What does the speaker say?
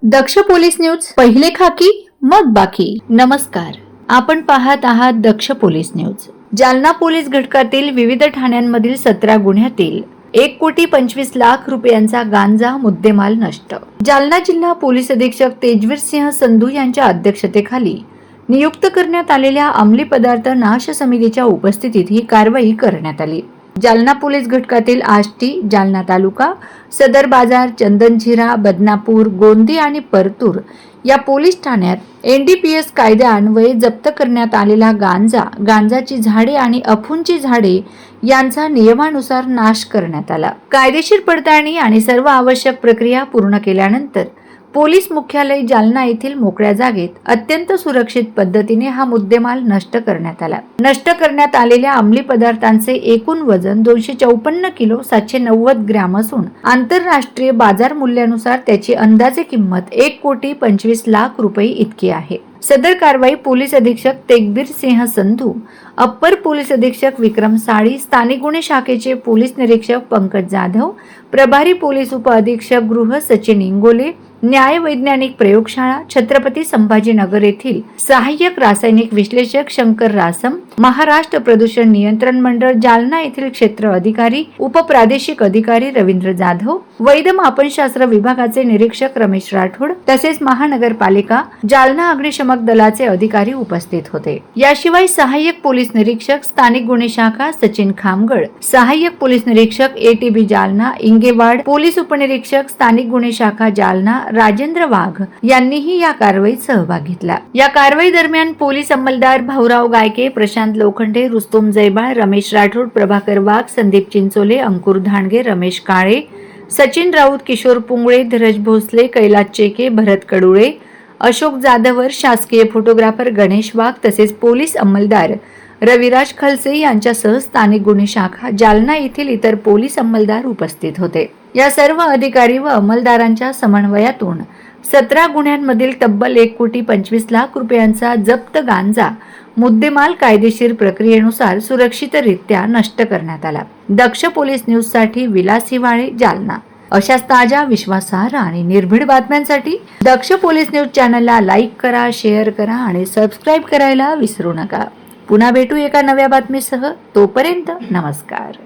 दक्ष police news, पहिले खाकी मग बाकी. नमस्कार, आपण पाहत आहात दक्ष पोलीस न्यूज. जालना पोलीस घटकातील विविध ठाण्यांमधील 17 गुन्ह्यातील 1,25,00,000 रुपयांचा गांजा मुद्देमाल नष्ट. जालना जिल्हा पोलीस अधीक्षक तेजवीर सिंह संधू यांच्या अध्यक्षतेखाली नियुक्त करण्यात आलेल्या अंमली पदार्थ नाश समितीच्या उपस्थितीत ही कारवाई करण्यात आली. जालना पोलीस घटकातील आष्टी, जालना तालुका, सदर बाजार, चंदनझिरा, बदनापूर, गोंदी आणि परतूर या पोलीस ठाण्यात NDPS कायद्यान्वये जप्त करण्यात आलेला गांजाची झाडे आणि अफूंची झाडे यांचा नियमानुसार नाश करण्यात आला. कायदेशीर पडताळणी आणि सर्व आवश्यक प्रक्रिया पूर्ण केल्यानंतर पोलीस मुख्यालय जालना येथील मोकळ्या जागेत अत्यंत सुरक्षित पद्धतीने हा मुद्देमाल नष्ट करण्यात आला. नष्ट करण्यात आलेल्या अंमली पदार्थांचे एकूण वजन 254 किलो 790 ग्रॅम असून आंतरराष्ट्रीय बाजार मूल्यानुसार त्याची अंदाजे किंमत 1,25,00,000 रुपये इतकी आहे. सदर कारवाई पोलीस अधीक्षक तेजवीर सिंह संधू, अप्पर पोलीस अधीक्षक विक्रम साळी, स्थानिक गुन्हे शाखेचे पोलीस निरीक्षक पंकज जाधव, प्रभारी पोलीस उप अधीक्षक गृह सचिन इंगोले, न्याय वैज्ञानिक प्रयोगशाळा छत्रपती संभाजीनगर येथील सहाय्यक रासायनिक विश्लेषक शंकर रासम, महाराष्ट्र प्रदूषण नियंत्रण मंडळ जालना येथील क्षेत्र अधिकारी उपप्रादेशिक अधिकारी रवींद्र जाधव, वैध मापनशास्त्र विभागाचे निरीक्षक रमेश राठोड तसेच महानगरपालिका जालना अग्निशमक दलाचे अधिकारी उपस्थित होते. याशिवाय सहाय्यक पोलीस निरीक्षक स्थानिक गुन्हे शाखा सचिन खामगड, सहाय्यक पोलीस निरीक्षक ATB जालना इंगेवाड, पोलीस उपनिरीक्षक स्थानिक गुन्हे शाखा जालना राजेंद्र वाघ यांनीही या कारवाईत सहभाग घेतला. या कारवाई दरम्यान पोलीस अंमलदार भाऊराव गायके, प्रशांत लोखंडे, रुस्तुम जयबाळ, रमेश राठोड, प्रभाकर वाघ, संदीप चिंचोले, अंकुर धांडगे, रमेश काळे, सचिन राऊत, किशोर पुंगळे, धीरज भोसले, कैलास चेके, भरत कडुळे, अशोक जाधवर, शासकीय फोटोग्राफर गणेश वाघ तसेच पोलीस अंमलदार रविराज खलसे यांच्यासह स्थानिक गुन्हे शाखा जालना येथील इतर पोलीस अंमलदार उपस्थित होते. या सर्व अधिकारी व अंमलदारांच्या समन्वयातून 17 गुन्ह्यांमधील तब्बल 1,25,00,000 रुपयांचा जप्त गांजा मुद्देमाल कायदेशीर प्रक्रियेनुसार सुरक्षितरित्या नष्ट करण्यात आला. दक्ष पोलीस न्यूज साठी विलास हिवाळे, जालना. अशाच ताज्या, विश्वासार्ह आणि निर्भीड बातम्यांसाठी दक्ष पोलीस न्यूज चॅनलला लाईक करा, शेअर करा आणि सबस्क्राईब करायला विसरू नका. पुन्हा भेटू एका नव्या बातमीसह. तोपर्यंत नमस्कार.